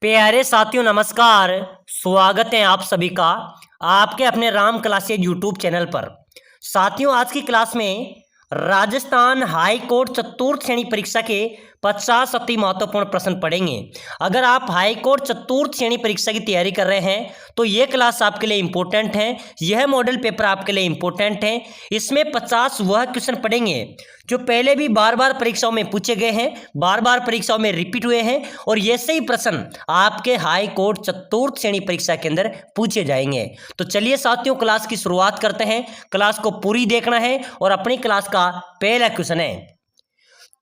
प्यारे साथियों नमस्कार। स्वागत है आप सभी का आपके अपने राम क्लासेज यूट्यूब चैनल पर। साथियों आज की क्लास में राजस्थान हाई कोर्ट चतुर्थ श्रेणी परीक्षा के 50 अति महत्वपूर्ण प्रश्न पढ़ेंगे। अगर आप हाई कोर्ट चतुर्थ श्रेणी परीक्षा की तैयारी कर रहे हैं तो ये क्लास आपके लिए इंपॉर्टेंट है। यह मॉडल पेपर आपके लिए इंपॉर्टेंट है। इसमें 50 वह क्वेश्चन पढ़ेंगे जो पहले भी बार बार परीक्षाओं में पूछे गए हैं, बार बार परीक्षाओं में रिपीट हुए हैं और ऐसे ही प्रश्न आपके हाई कोर्ट चतुर्थ श्रेणी परीक्षा के अंदर पूछे जाएंगे। तो चलिए साथियों क्लास की शुरुआत करते हैं। क्लास को पूरी देखना है और अपनी क्लास का पहला क्वेश्चन है,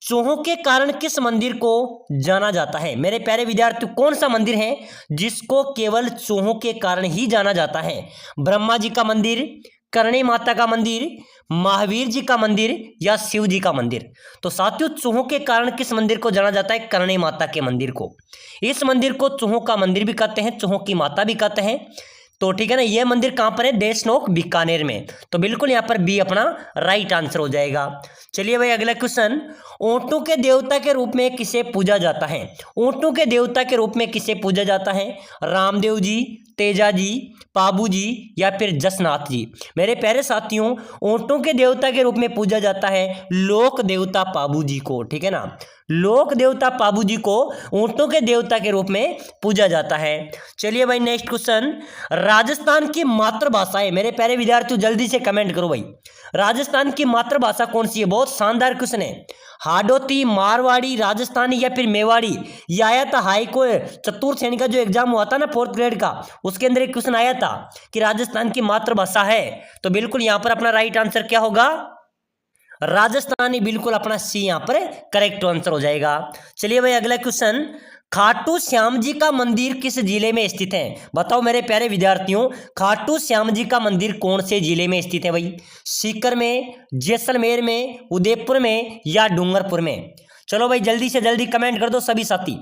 चूहों के कारण किस मंदिर को जाना जाता है? मेरे प्यारे विद्यार्थियों, कौन सा मंदिर है जिसको केवल चूहों के कारण ही जाना जाता है? ब्रह्मा जी का मंदिर, करणी माता का मंदिर, महावीर जी का मंदिर या शिव जी का मंदिर? तो साथियों चूहों के कारण किस मंदिर को जाना जाता है? करणी माता के मंदिर को। इस मंदिर को चूहों का मंदिर भी कहते हैं, चूहों की माता भी कहते हैं। तो ठीक है ना, यह मंदिर कहां पर है? देशनोक बीकानेर में। तो बिल्कुल यहां पर बी अपना राइट आंसर हो जाएगा। चलिए भाई अगला क्वेश्चन, ऊंटों के देवता के रूप में किसे पूजा जाता है? ऊंटों के देवता के रूप में किसे पूजा जाता है? रामदेव जी, तेजा जी, पाबू जी या फिर जसनाथ जी? मेरे प्यारे साथियों, ऊंटों के देवता के रूप में पूजा जाता है लोक देवता पाबू जी को। ठीक है ना, लोक देवता पाबू जी को ऊंटों के देवता के रूप में पूजा जाता है। चलिए भाई नेक्स्ट क्वेश्चन, राजस्थान की मातृभाषा है। मेरे प्यारे विद्यार्थियों जल्दी से कमेंट करो भाई, राजस्थान की मातृभाषा कौन सी है? बहुत शानदार क्वेश्चन है। हाडोती, मारवाड़ी, राजस्थानी या फिर मेवाड़ी? ये आया था हाई कोर्ट चतुर्थ श्रेणी का जो एग्जाम हुआ था ना 4th ग्रेड का, उसके अंदर एक क्वेश्चन आया था कि राजस्थान की मातृभाषा है। तो बिल्कुल यहां पर अपना राइट आंसर क्या होगा? राजस्थानी। बिल्कुल अपना सी यहां पर करेक्ट आंसर हो जाएगा। चलिए भाई अगला क्वेश्चन, खाटू श्याम जी का मंदिर किस जिले में स्थित है? बताओ मेरे प्यारे विद्यार्थियों, खाटू श्याम जी का मंदिर कौन से जिले में स्थित है भाई? सीकर में, जैसलमेर में, उदयपुर में या डूंगरपुर में? चलो भाई जल्दी से जल्दी कमेंट कर दो सभी साथी।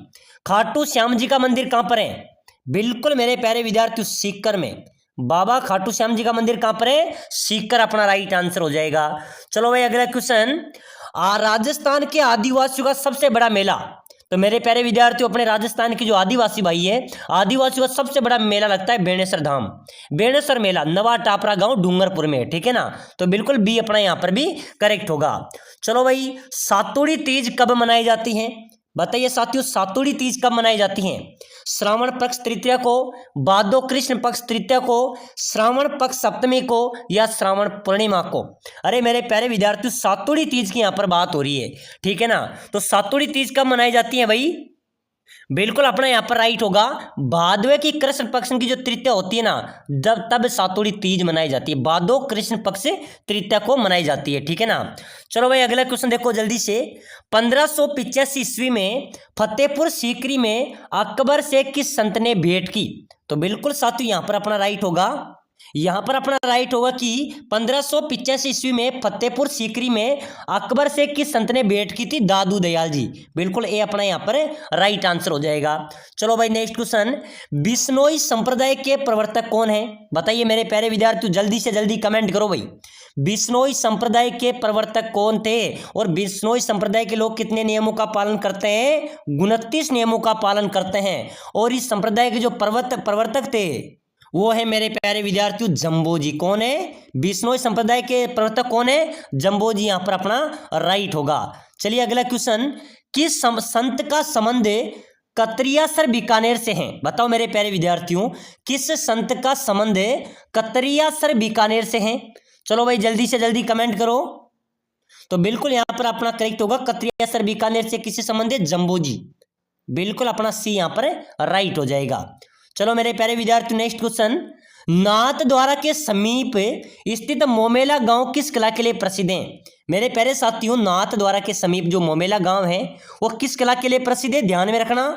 खाटू श्याम जी का मंदिर कहां पर है? बिल्कुल मेरे प्यारे विद्यार्थियों सीकर में। बाबा खाटू श्याम जी का मंदिर कहां पर है? सीकर अपना राइट आंसर हो जाएगा। चलो भाई अगला क्वेश्चन, राजस्थान के आदिवासियों का सबसे बड़ा मेला? तो मेरे प्यारे विद्यार्थियों, अपने राजस्थान के जो आदिवासी भाई है, आदिवासियों का सबसे बड़ा मेला लगता है बेणेसर धाम, बेणेसर मेला, नवा टापरा गांव डूंगरपुर में। ठीक है ना, तो बिल्कुल बी अपना यहां पर भी करेक्ट होगा। चलो भाई, सातुड़ी तीज कब मनाई जाती है? बताइए साथियों, सातुड़ी तीज कब मनाई जाती है? श्रावण पक्ष तृतीया को, भादो कृष्ण पक्ष तृतीया को, श्रावण पक्ष सप्तमी को या श्रावण पूर्णिमा को? अरे मेरे प्यारे विद्यार्थियों, सातुड़ी तीज की यहाँ पर बात हो रही है। ठीक है ना, तो सातुड़ी तीज कब मनाई जाती है भाई? बिल्कुल अपना यहाँ पर राइट होगा, भादवे की कृष्ण पक्ष की जो तृतीया होती है ना, जब तब सातुड़ी तीज मनाई जाती है, भादो कृष्ण पक्ष तृतीया को मनाई जाती है। ठीक है ना, चलो भाई अगला क्वेश्चन देखो जल्दी से। 1585 ईस्वी में फतेहपुर सीकरी में अकबर से किस संत ने भेंट की? तो बिल्कुल साथियों यहाँ पर अपना राइट होगा, यहां पर अपना राइट होगा कि 1585 ईस्वी में फतेहपुर सीकरी में अकबर से किस संत ने भेंट की थी? दादू दयाल जी। बिल्कुल ए अपना यहां पर राइट आंसर हो जाएगा। चलो भाई नेक्स्ट क्वेश्चन, बिश्नोई संप्रदाय के प्रवर्तक कौन है? बताइए मेरे प्यारे विद्यार्थियों जल्दी से जल्दी कमेंट करो भाई, बिश्नोई संप्रदाय के प्रवर्तक कौन थे और बिश्नोई संप्रदाय के लोग कितने नियमों का पालन करते हैं? 29 नियमों का पालन करते हैं। और इस संप्रदाय के जो प्रवर्तक थे वो है मेरे प्यारे विद्यार्थियों जम्बो जी। कौन है? बिश्नोई संप्रदाय के प्रवर्तक कौन है? जम्बो जी यहां पर अपना राइट होगा। चलिए अगला क्वेश्चन, किस संत का संबंध कतरियासर बीकानेर से है? बताओ मेरे प्यारे विद्यार्थियों, किस संत का संबंध कतरियासर बीकानेर से है? चलो भाई जल्दी से जल्दी कमेंट करो। तो बिल्कुल यहां पर अपना करेक्ट होगा, कतरियासर बीकानेर से किससे संबंध है? जम्बो जी। बिल्कुल अपना सी यहां पर राइट हो जाएगा। चलो मेरे प्यारे विद्यार्थी नेक्स्ट क्वेश्चन, नाथ द्वारा के समीप स्थित मोमेला गांव किस कला के लिए प्रसिद्ध है? मेरे प्यारे साथियों, नाथ द्वारा के समीप जो मोमेला गांव है वो किस कला के लिए प्रसिद्ध है? ध्यान में रखना,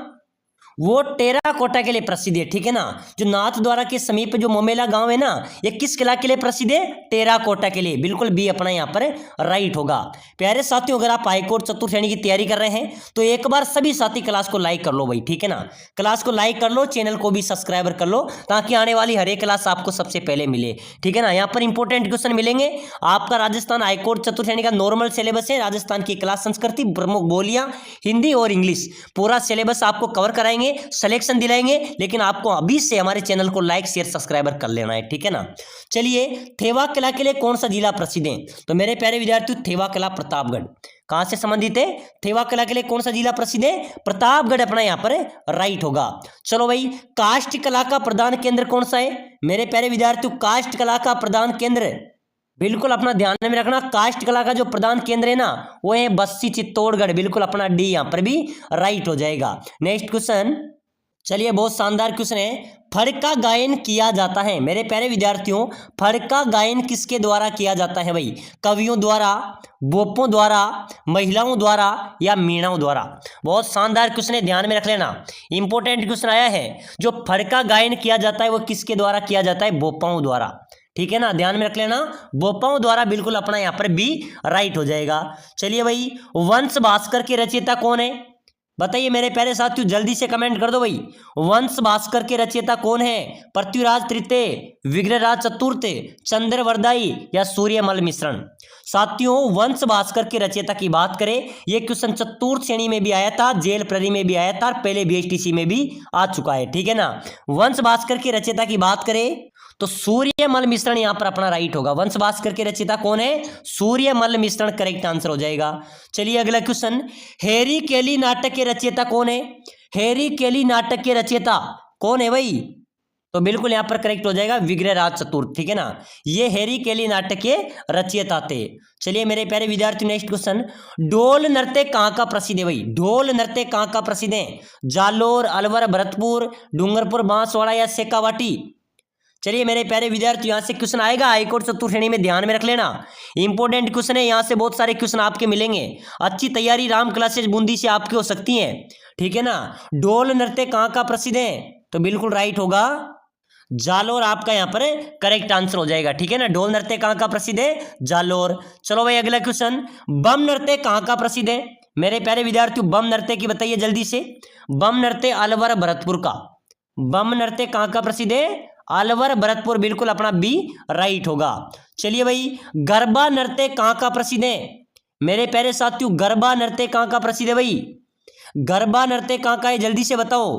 वो टेराकोटा के लिए प्रसिद्ध है। ठीक है ना, जो नाथ द्वारा के समीप जो मोमेला गांव है ना, ये किस कला के लिए प्रसिद्ध है? टेराकोटा के लिए। बिल्कुल बी अपना यहाँ पर राइट होगा। प्यारे साथियों, अगर आप हाईकोर्ट चतुर्थ श्रेणी की तैयारी कर रहे हैं तो एक बार सभी साथी क्लास को लाइक कर लो भाई। ठीक है ना, क्लास को लाइक कर लो, चैनल को भी सब्सक्राइबर कर लो ताकि आने वाली हर एक क्लास आपको सबसे पहले मिले। ठीक है ना, यहाँ पर इंपॉर्टेंट क्वेश्चन मिलेंगे। आपका राजस्थान हाईकोर्ट चतुर्थ श्रेणी का नॉर्मल सिलेबस है, राजस्थान की क्लास संस्कृति, प्रमुख बोलियां, हिंदी और इंग्लिश, पूरा सिलेबस आपको कवर कराएंगे। दिलाएंगे, सिलेक्शन दिलाएंगे, लेकिन आपको अभी से हमारे चैनल को लाइक शेयर सब्सक्राइबर कर लेना है, ठीक है ना। चलिए, थेवा कला के लिए कौन सा जिला प्रसिद्ध है? तो मेरे प्यारे विद्यार्थियों, थेवा कला प्रतापगढ़। कहां से संबंधित है? थेवा कला के लिए कौन सा जिला प्रसिद्ध है? प्रतापगढ़ अपना यहाँ पर राइट होगा। चलो भाई, काष्ठ कला का प्रधान केंद्र कौन सा है? मेरे प्यारे विद्यार्थियों, काष्ठ कला का प्रधान केंद्र, बिल्कुल अपना ध्यान में रखना, काष्ठ कला का जो प्रधान केंद्र है ना वो है बस्सी चित्तौड़गढ़, बिल्कुल अपना डी यहाँ पर भी राइट हो जाएगा। नेक्स्ट क्वेश्चन, चलिए बहुत शानदार क्वेश्चन है। फड़का गायन किया जाता है, मेरे प्यारे विद्यार्थियों, फड़का गायन किसके द्वारा किया जाता है भाई? कवियों द्वारा, बोपों द्वारा, महिलाओं द्वारा या मीणाओं द्वारा? बहुत शानदार क्वेश्चन है, ध्यान में रख लेना, इंपॉर्टेंट क्वेश्चन आया है। जो फड़का गायन किया जाता है वो किसके द्वारा किया जाता है? बोपाओं द्वारा, ठीक है ना, ध्यान में रख लेना, बोपाओं द्वारा, बिल्कुल अपना यहाँ पर बी राइट हो जाएगा। चलिए भाई, वंश भास्कर के रचयिता कौन है? बताइए मेरे प्यारे साथियों, जल्दी से कमेंट कर दो भाई, वंश भास्कर के रचयिता कौन है? पृथ्वीराज तृतीय, विग्रहराज चतुर्थ, चंद्रवरदाई या सूर्यमल मिश्रण? साथियों, वंश भास्कर के रचयिता की बात करें, यह क्वेश्चन चतुर्थ श्रेणी में भी आया था, जेल प्रहरी में भी आया था, और पहले बीएचटीसी में भी आ चुका है, ठीक है ना। वंश भास्कर के रचयिता की बात करें तो सूर्यमल मिश्रण यहां पर अपना राइट होगा। वंश भास्कर के रचयिता कौन है? सूर्यमल मिश्रण करेक्ट आंसर हो जाएगा। चलिए अगला क्वेश्चन, हेरी केली नाटक के रचयिता कौन है? हेरी केली नाटक के रचयिता कौन है भाई? तो बिल्कुल यहां पर करेक्ट हो जाएगा विग्रहराज चतुर्थ, ठीक है ना, ये हेरी केली नाटक के रचयिता थे। चलिए मेरे प्यारे विद्यार्थी, नेक्स्ट क्वेश्चन, ढोल नृत्य कहाँ का प्रसिद्ध है भाई? ढोल नृत्य कहाँ का प्रसिद्ध है? जालोर, अलवर, भरतपुर, डूंगरपुर, बांसवाड़ा या शेखावाटी? चलिए मेरे प्यारे विद्यार्थी, यहाँ से क्वेश्चन आएगा हाईकोर्ट चतुर्थ श्रेणी में, ध्यान में रख लेना, इंपॉर्टेंट क्वेश्चन है, यहाँ से बहुत सारे क्वेश्चन आपके मिलेंगे। अच्छी तैयारी राम क्लासेज बूंदी से आपकी हो सकती है, ठीक है ना। ढोल नृत्य कहाँ का प्रसिद्ध है? तो बिल्कुल राइट होगा जालोर, आपका यहाँ पर करेक्ट आंसर हो जाएगा, ठीक है ना। ढोल नृत्य कहाँ का प्रसिद्ध है? जालोर। चलो भाई अगला क्वेश्चन, बम नृत्य कहाँ का प्रसिद्ध है? मेरे प्यारे विद्यार्थियों, बम नृत्य की बताइए जल्दी से। बम नृत्य अलवर भरतपुर का। बम नृत्य कहाँ का प्रसिद्ध है? अलवर भरतपुर, बिल्कुल अपना बी राइट होगा। चलिए भाई, गरबा नृत्य कहाँ का प्रसिद्ध है? मेरे प्यारे साथियों, गरबा नृत्य कहाँ का प्रसिद्ध है भाई? गरबा नृत्य कहाँ का है, जल्दी से बताओ।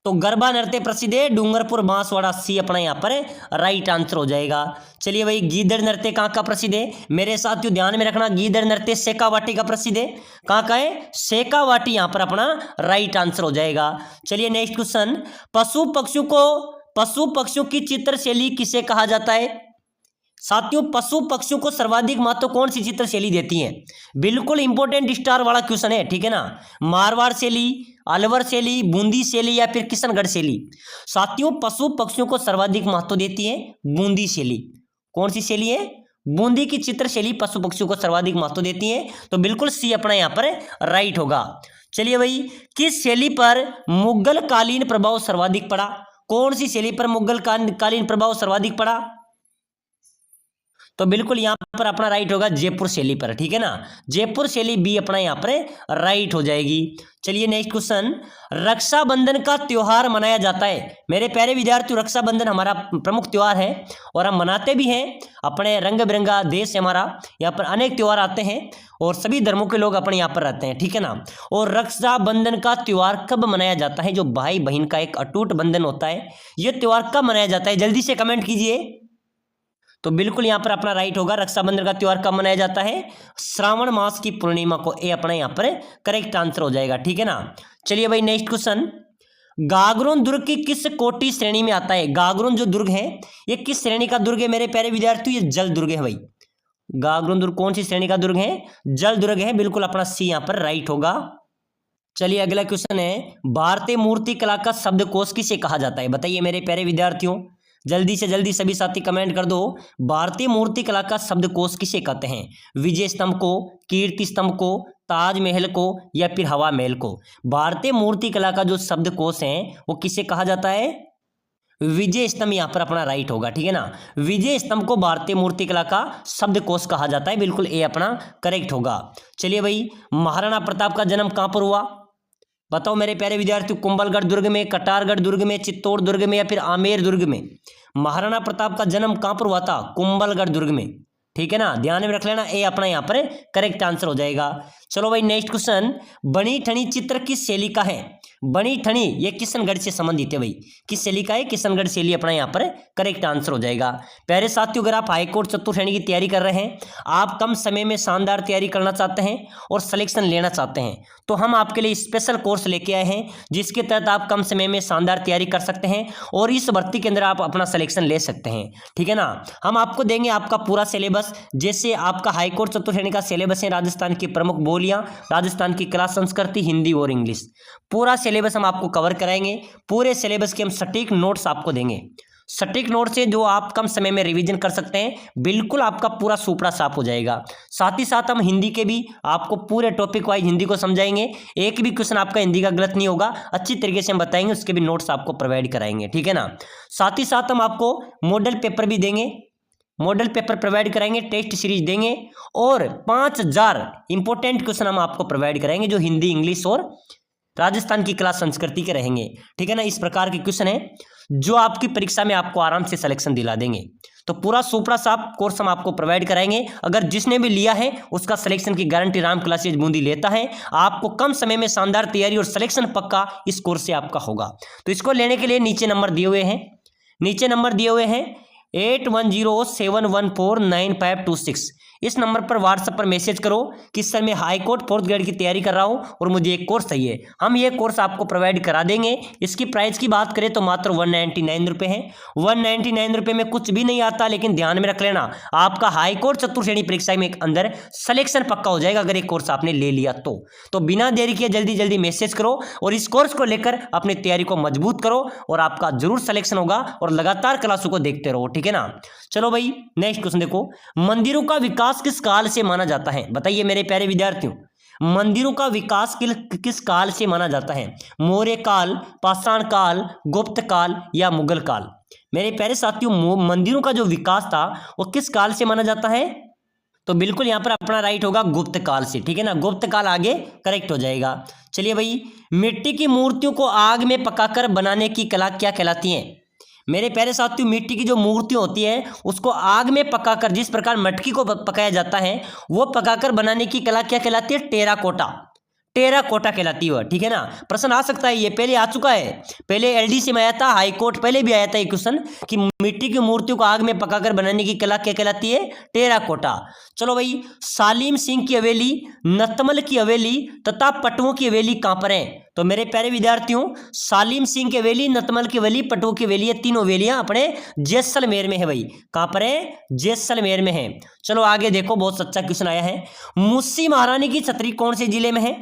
तो गरबा नृत्य प्रसिद्ध है डूंगरपुर, बांसवाड़ा, सी अपना यहाँ पर राइट आंसर हो जाएगा। चलिए भाई, गीदड़ नृत्य कहाँ का प्रसिद्ध है? मेरे साथियों ध्यान में रखना, गीदड़ नृत्य शेखावाटी का प्रसिद्ध है। कहाँ का है? शेखावाटी, यहाँ पर अपना राइट आंसर हो जाएगा। चलिए नेक्स्ट क्वेश्चन, पशु पक्षियों की चित्र शैली किसे कहा जाता है? साथियों, पशु पक्षियों को सर्वाधिक महत्व कौन सी चित्र शैली देती है? बिल्कुल इंपॉर्टेंट स्टार वाला क्वेश्चन है, ठीक है ना। मारवाड़ शैली, अलवर शैली, बूंदी शैली या फिर किशनगढ़ शैली? साथियों, पशु पक्षियों को सर्वाधिक महत्व देती है बूंदी शैली। कौन सी शैली है? बूंदी की चित्र शैली पशु पक्षियों को सर्वाधिक महत्व देती है, तो बिल्कुल सी अपना यहाँ पर राइट होगा। चलिए भाई, किस शैली पर मुगल कालीन प्रभाव सर्वाधिक पड़ा? कौन सी शैली पर मुगल कालीन प्रभाव सर्वाधिक पड़ा? तो बिल्कुल यहां पर अपना राइट होगा जयपुर शैली पर, ठीक है ना, जयपुर शैली बी अपना यहां पर राइट हो जाएगी। चलिए नेक्स्ट क्वेश्चन, रक्षाबंधन का त्योहार मनाया जाता है। मेरे प्यारे विद्यार्थियों, रक्षाबंधन हमारा प्रमुख त्योहार है और हम मनाते भी हैं। अपने रंग बिरंगा देश है हमारा, यहाँ पर अनेक त्योहार आते हैं और सभी धर्मों के लोग अपने यहाँ पर रहते हैं, ठीक है ना। और रक्षाबंधन का त्योहार कब मनाया जाता है? जो भाई बहन का एक अटूट बंधन होता है, यह त्योहार कब मनाया जाता है? जल्दी से कमेंट कीजिए। तो बिल्कुल यहां पर अपना राइट होगा, रक्षाबंधन का त्योहार कब मनाया जाता है? श्रावण मास की पूर्णिमा को, ए अपना यहां पर करेक्ट आंसर हो जाएगा, ठीक है ना। चलिए भाई नेक्स्ट क्वेश्चन, गागरोन दुर्ग की किस कोटि श्रेणी में आता है? गागरोन जो दुर्ग है ये किस श्रेणी का दुर्ग है मेरे प्यारे विद्यार्थियों? ये जल दुर्ग है भाई। गागरोन दुर्ग कौन सी श्रेणी का दुर्ग है? जल दुर्ग है, बिल्कुल अपना सी यहां पर राइट होगा। चलिए अगला क्वेश्चन है, भारतीय मूर्ति कला का शब्दकोश किसे कहा जाता है? बताइए मेरे प्यारे विद्यार्थियों, जल्दी से जल्दी सभी साथी कमेंट कर दो। भारतीय मूर्ति कला का शब्दकोश किसे कहते हैं? विजय स्तंभ को, कीर्ति स्तंभ को, ताजमहल को या फिर हवा महल को? भारतीय मूर्ति कला का जो शब्दकोश है वो किसे कहा जाता है? विजय स्तंभ यहाँ पर अपना राइट होगा, ठीक है ना। विजय स्तंभ को भारतीय मूर्ति कला का शब्दकोश कहा जाता है, बिल्कुल ए अपना करेक्ट होगा। चलिए भाई, महाराणा प्रताप का जन्म कहाँ पर हुआ? बताओ मेरे प्यारे विद्यार्थियों, कुंभलगढ़ दुर्ग में, कटारगढ़ दुर्ग में, चित्तौड़ दुर्ग में या फिर आमेर दुर्ग में? महाराणा प्रताप का जन्म कहां पर हुआ था? कुंभलगढ़ दुर्ग में, ठीक है ना, ध्यान में रख लेना, ए अपना यहां पर करेक्ट आंसर हो जाएगा। चलो भाई नेक्स्ट क्वेश्चन, बनी ठनी चित्र किस शैली का है? बनी ठनी ये किशनगढ़ से संबंधित है भाई। किस शैली का है? किशनगढ़ शैली अपना यहाँ पर करेक्ट आंसर हो जाएगा। प्यारे साथियों, अगर आप हाईकोर्ट चतुर्थ श्रेणी की तैयारी कर रहे हैं, आप कम समय में शानदार तैयारी करना चाहते हैं और सिलेक्शन लेना चाहते हैं, तो हम आपके लिए स्पेशल कोर्स लेके आए हैं जिसके तहत आप कम समय में शानदार तैयारी कर सकते हैं और इस भर्ती के अंदर आप अपना सिलेक्शन ले सकते हैं। ठीक है ना। हम आपको देंगे आपका पूरा सिलेबस, जैसे आपका हाईकोर्ट चतुर्थ श्रेणी का सिलेबस है, राजस्थान की प्रमुख बोलियां, राजस्थान की कला संस्कृति, हिंदी और इंग्लिश, पूरा सिलेबस हम आपको कवर कराएंगे। पूरे सिलेबस के हम सटीक नोट्स आपको देंगे, सटीक नोट से जो आप कम समय में रिवीजन कर सकते हैं, बिल्कुल आपका पूरा सुपड़ा साफ हो जाएगा। साथ ही साथ हम हिंदी के भी आपको पूरे टॉपिक वाइज हिंदी को समझाएंगे, एक भी क्वेश्चन आपका हिंदी का गलत नहीं होगा, अच्छी तरीके से हम बताएंगे, उसके भी नोट्स आपको प्रोवाइड कराएंगे। ठीक है ना। साथ ही साथ हम आपको मॉडल पेपर भी देंगे, मॉडल पेपर प्रोवाइड कराएंगे, टेस्ट सीरीज देंगे और 5000 इंपॉर्टेंट क्वेश्चन हम आपको प्रोवाइड कराएंगे जो हिंदी, इंग्लिश और राजस्थान की कला संस्कृति के रहेंगे। ठीक है ना। इस प्रकार के क्वेश्चन है जो आपकी परीक्षा में आपको आराम से सिलेक्शन दिला देंगे। तो पूरा सुपड़ा साफ कोर्स हम आपको प्रोवाइड कराएंगे। अगर जिसने भी लिया है उसका सिलेक्शन की गारंटी राम क्लासेज बूंदी लेता है। आपको कम समय में शानदार तैयारी और सिलेक्शन पक्का इस कोर्स से आपका होगा। तो इसको लेने के लिए नीचे नंबर दिए हुए हैं, 8107149526। इस नंबर पर व्हाट्सएप पर मैसेज करो कि सर मैं हाई कोर्ट 4th ग्रेड की तैयारी कर रहा हूं और मुझे एक कोर्स चाहिए। हम ये कोर्स आपको प्रोवाइड करा देंगे। इसकी प्राइस की बात करें तो मात्र 199 रुपये है। 199 रुपये में कुछ भी नहीं आता, लेकिन ध्यान में रख लेना आपका हाई कोर्ट चतुर्थ श्रेणी परीक्षा में अंदर सिलेक्शन पक्का हो जाएगा अगर एक कोर्स आपने ले लिया तो बिना देरी किए जल्दी जल्दी मैसेज करो और इस कोर्स को लेकर अपनी तैयारी को मजबूत करो और आपका जरूर सिलेक्शन होगा और लगातार क्लासों को देखते रहो। ठीक है ना। चलो भाई नेक्स्ट क्वेश्चन देखो, मंदिरों का विकास किस काल से माना जाता है? बताइए मेरे प्यारे विद्यार्थियों, मंदिरों का विकास किस काल से माना जाता है? मौर्य काल, पाषाण काल, गुप्त काल या मुगल काल? मेरे प्यारे साथियों, मंदिरों का जो विकास था वो किस काल से माना जाता है? तो बिल्कुल यहां पर अपना राइट होगा गुप्त काल से। ठीक है ना। गुप्त काल आगे करेक्ट हो जाएगा। चलिए भाई, मिट्टी की मूर्तियों को आग में पकाकर बनाने की कला क्या कहलाती है? मेरे प्यारे साथियों, मिट्टी की जो मूर्तियां होती है उसको आग में पकाकर, जिस प्रकार मटकी को पकाया जाता है, वो पकाकर बनाने की कला क्या कहलाती है? टेराकोटा, टेराकोटा कहलाती है। ठीक है ना। प्रश्न आ सकता है, ये पहले आ चुका है, पहले एलडीसी में आया था, हाई कोर्ट पहले भी आया था ये क्वेश्चन कि मिट्टी की मूर्तियों को आग में पकाकर बनाने की कला क्या कहलाती है? टेराकोटा। चलो भाई, सालिम सिंह की हवेली, नतमल की हवेली तथा पटुओं की हवेली कहां पर है? तो मेरे प्यारे विद्यार्थियों, सालिम सिंह की हवेली, नतमल की हवेली, पटुओं की हवेली, ये तीनों हवेलियां अपने जैसलमेर में है भाई। कहां पर है? जैसलमेर में है। चलो आगे देखो, बहुत अच्छा क्वेश्चन आया है, मुस्सी महारानी की छतरी कौन से जिले में है?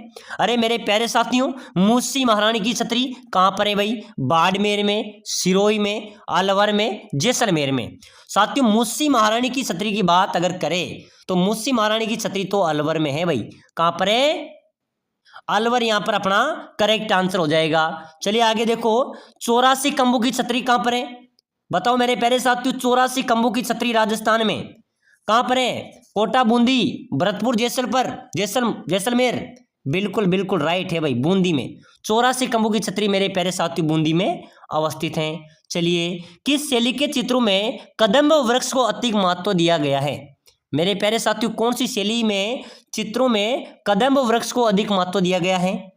अरे मेरे प्यारे साथियों, मुस्सी महारानी की छतरी कहां पर है भाई? बाड़मेर में, सिरोही में, अलवर में, जैसलमेर में। साथियों, मुस्सी महारानी की छतरी की बात अगर करें तो मुस्सी महारानी की छतरी तो अलवर में है भाई। कहां पर है? अलवर यहां पर अपना करेक्ट आंसर हो जाएगा। चलिए आगे देखो, 84 खंभों की छतरी कहां पर है? बताओ मेरे प्यारे साथियों, 84 खंभों की छतरी राजस्थान में कहां पर है? कोटा, बूंदी, भरतपुर, जैसलमेर। बिल्कुल बिल्कुल राइट है भाई, बूंदी में 84 खंभों की छतरी मेरे प्यारे साथियों बूंदी में अवस्थित हैं। चलिए, किस शैली के चित्रों में कदम्ब वृक्ष को अधिक महत्व दिया गया है? मेरे प्यारे साथियों, कौन सी शैली में चित्रों में कदम्ब वृक्ष को अधिक महत्व दिया गया है?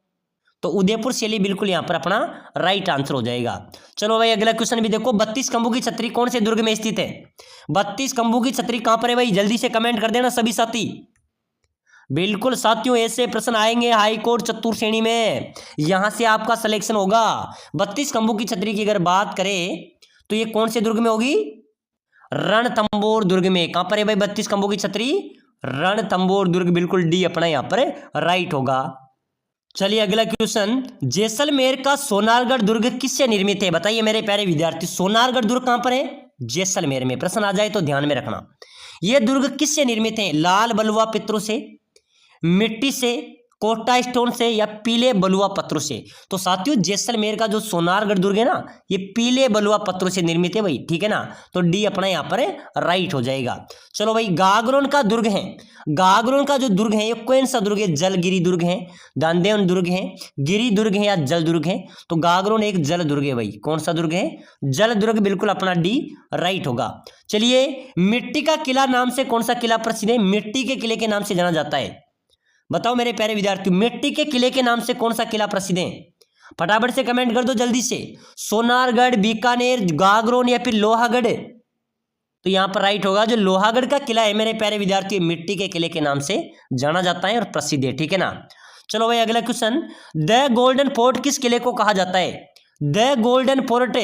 तो उदयपुर शैली बिल्कुल यहां पर अपना राइट आंसर हो जाएगा। चलो भाई अगला क्वेश्चन भी देखो, 32 खंभों की छतरी कौन से दुर्ग में स्थित है? 32 खंभों की छतरी कहां पर है भाई? जल्दी से कमेंट कर देना सभी साथी। बिल्कुल साथियों, ऐसे प्रश्न आएंगे हाई कोर्ट चतुर्थ श्रेणी में, यहां से आपका सिलेक्शन होगा। 32 खंभों की छतरी की अगर बात करें तो ये कौन से दुर्ग में होगी? रणथंबोर दुर्ग में। कहां पर है भाई 32 खंभों की छतरी? रणथंबोर दुर्ग, बिल्कुल डी अपना यहां पर राइट होगा। चलिए अगला क्वेश्चन, जैसलमेर का सोनारगढ़ दुर्ग किससे निर्मित है? बताइए मेरे प्यारे विद्यार्थी, सोनारगढ़ दुर्ग कहां पर है? जैसलमेर में। प्रश्न आ जाए तो ध्यान में रखना, यह दुर्ग किससे निर्मित है? लाल बलुआ पत्थरों से, मिट्टी से, कोटा स्टोन से या पीले बलुआ पत्थरों से? तो साथियों, जैसलमेर का जो सोनारगढ़ दुर्ग है ना, ये पीले बलुआ पत्थरों से निर्मित है भाई। ठीक है ना। तो डी अपना यहाँ पर राइट हो जाएगा। चलो भाई, गागरोन का दुर्ग है, गागरोन का जो दुर्ग है ये कौन सा दुर्ग है? जलगिरी दुर्ग है, दांदेवन दुर्ग है, गिरी दुर्ग है या जल दुर्ग है? तो गागरोन एक जल दुर्ग है भाई। कौन सा दुर्ग है? जल दुर्ग, बिल्कुल अपना डी राइट होगा। चलिए, मिट्टी का किला नाम से कौन सा किला प्रसिद्ध है? मिट्टी के किले के नाम से जाना जाता है। बताओ मेरे प्यारे विद्यार्थियों, मिट्टी के किले के नाम से कौन सा किला प्रसिद्ध है? फटाफट से कमेंट कर दो जल्दी से। सोनारगढ़, बीकानेर, गागरोन या फिर लोहागढ़। तो यहाँ पर राइट होगा जो लोहागढ़ का किला है मेरे प्यारे विद्यार्थियों, मिट्टी के किले के नाम से जाना जाता है और प्रसिद्ध है, ठीक है ना। चलो भाई अगला क्वेश्चन, द गोल्डन फोर्ट किस किले को कहा जाता है? द गोल्डन फोर्ट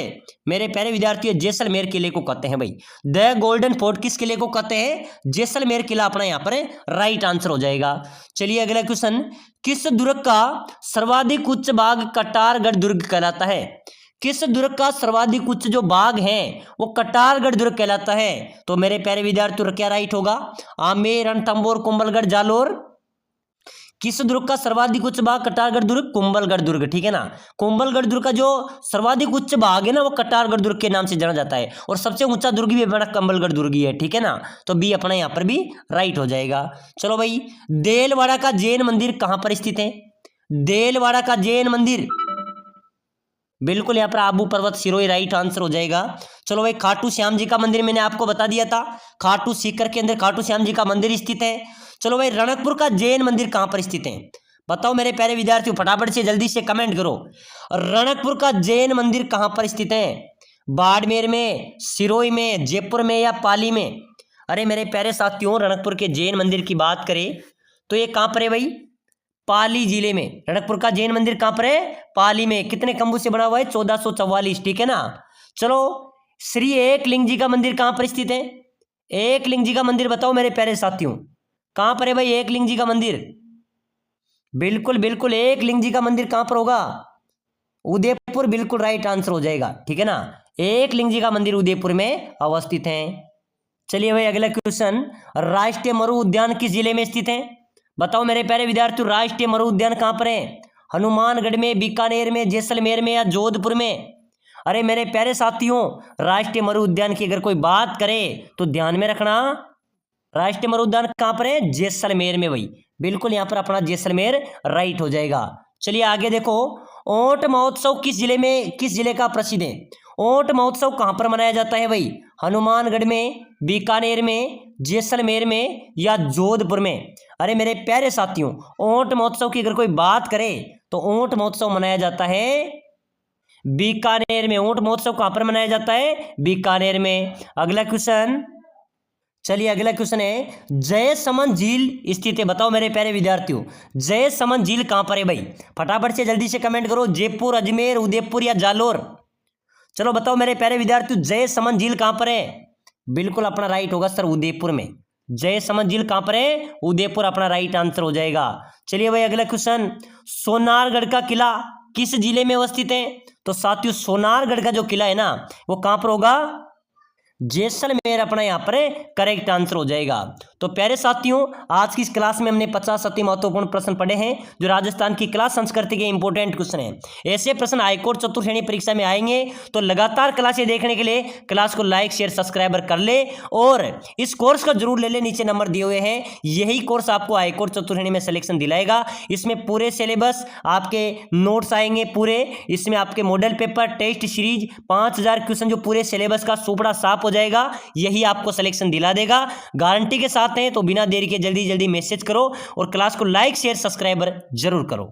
मेरे प्यारे विद्यार्थियों जैसलमेर किले को कहते हैं भाई। द गोल्डन फोर्ट किस किले को कहते हैं? जैसलमेर किला अपना यहाँ पर राइट आंसर हो जाएगा। चलिए अगला क्वेश्चन, किस दुर्ग का सर्वाधिक उच्च भाग कटारगढ़ दुर्ग कहलाता है? किस दुर्ग का सर्वाधिक उच्च जो भाग है वो कटारगढ़ दुर्ग कहलाता है? तो मेरे प्यारे विद्यार्थियों क्या राइट होगा? आमेर, रणथंभौर, कुंभलगढ़, जालोर। किस दुर्ग का सर्वाधिक उच्च भाग? कटारगढ़ दुर्ग, कुंभलगढ़ दुर्ग, ठीक है ना। कुंभलगढ़ दुर्ग का जो सर्वाधिक उच्च भाग है ना वो कटारगढ़ दुर्ग के नाम से जाना जाता है और सबसे ऊंचा दुर्ग भी अपना कुंभलगढ़ दुर्ग ही है, ठीक है ना। तो बी अपना यहाँ पर भी राइट हो जाएगा। चलो भाई, देलवाड़ा का जैन मंदिर कहां पर स्थित है? देलवाड़ा का जैन मंदिर बिल्कुल यहाँ पर आबू पर्वत सिरोही राइट आंसर हो जाएगा। चलो भाई, खाटू श्याम जी का मंदिर मैंने आपको बता दिया था, खाटू सीकर के अंदर खाटू श्याम जी का मंदिर स्थित है। चलो भाई, रणकपुर का जैन मंदिर कहां पर स्थित है? बताओ मेरे प्यारे विद्यार्थियों, फटाफट से जल्दी से कमेंट करो। रणकपुर का जैन मंदिर कहां पर स्थित है? बाड़मेर में, सिरोही में, जयपुर में या पाली में? अरे मेरे प्यारे साथियों, रणकपुर के जैन मंदिर की बात करें तो ये कहां पर है भाई? पाली जिले में। रणकपुर का जैन मंदिर कहां पर है? पाली में। कितने खंभों से बना हुआ है? 1444, ठीक है ना। चलो, श्री एकलिंग जी का मंदिर कहां पर स्थित है? एकलिंग जी का मंदिर बताओ मेरे प्यारे साथियों, कहां पर है भाई एकलिंग जी का मंदिर? बिल्कुल बिल्कुल, एकलिंग जी का मंदिर कहां पर होगा? उदयपुर, बिल्कुल राइट आंसर हो जाएगा, ठीक है ना। एकलिंग जी का मंदिर उदयपुर में अवस्थित है। चलिए भाई अगला क्वेश्चन, राष्ट्रीय मरु उद्यान किस जिले में स्थित है? बताओ मेरे प्यारे विद्यार्थियों, राष्ट्रीय मरु उद्यान कहां पर है? हनुमानगढ़ में, बीकानेर में, जैसलमेर में या जोधपुर में? अरे मेरे प्यारे साथियों, राष्ट्रीय मरु उद्यान की अगर कोई बात करे तो ध्यान में रखना, राष्ट्रीय मरु उद्यान कहां पर है? जैसलमेर में भाई। बिल्कुल यहाँ पर अपना जैसलमेर राइट हो जाएगा। चलिए आगे देखो, ओंट महोत्सव किस जिले का प्रसिद्ध है? ओंट महोत्सव कहां पर मनाया जाता है भाई? हनुमानगढ़ में, बीकानेर में, जैसलमेर में या जोधपुर में? अरे मेरे प्यारे साथियों, ओंट महोत्सव की अगर कोई बात करे तो ओंट महोत्सव मनाया जाता है बीकानेर में। ओंट महोत्सव कहां पर मनाया जाता है? बीकानेर में। अगला क्वेश्चन, चलिए अगला क्वेश्चन है, जयसमंद झील स्थित है? बताओ मेरे प्यारे विद्यार्थियों, जयसमंद झील कहां पर है भाई? फटाफट से जल्दी से कमेंट करो। जयपुर, अजमेर, उदयपुर या जालोर? चलो बताओ मेरे प्यारे विद्यार्थियों, जयसमंद झील कहां पर है? बिल्कुल अपना राइट होगा सर, उदयपुर में। जयसमंद झील कहां पर है? उदयपुर अपना राइट आंसर हो जाएगा। चलिए भाई अगला क्वेश्चन, सोनारगढ़ का किला किस जिले में अवस्थित है? तो साथियों, सोनारगढ़ का जो किला है ना वो कहां पर होगा? जैसलमेर अपना यहाँ पर करेक्ट आंसर हो जाएगा। तो प्यारे साथियों, आज की इस क्लास में हमने 50 अति महत्वपूर्ण प्रश्न पढ़े हैं जो राजस्थान की कला संस्कृति के इंपॉर्टेंट क्वेश्चन हैं। ऐसे प्रश्न हाईकोर्ट चतुर्थ श्रेणी परीक्षा में आएंगे, तो लगातार क्लासें देखने के लिए क्लास को लाइक शेयर सब्सक्राइबर कर ले और इस कोर्स को जरूर ले ले, नीचे नंबर दिए हुए हैं। यही कोर्स आपको हाईकोर्ट चतुर्थ श्रेणी में सिलेक्शन दिलाएगा। इसमें पूरे सिलेबस, आपके नोट्स आएंगे पूरे, इसमें आपके model paper, test series, 5000 question जो पूरे सिलेबस का सुपड़ा साफ हो जाएगा, यही आपको सिलेक्शन दिला देगा गारंटी के साथ है। तो बिना देरी के जल्दी जल्दी मैसेज करो और क्लास को लाइक शेयर सब्सक्राइबर जरूर करो।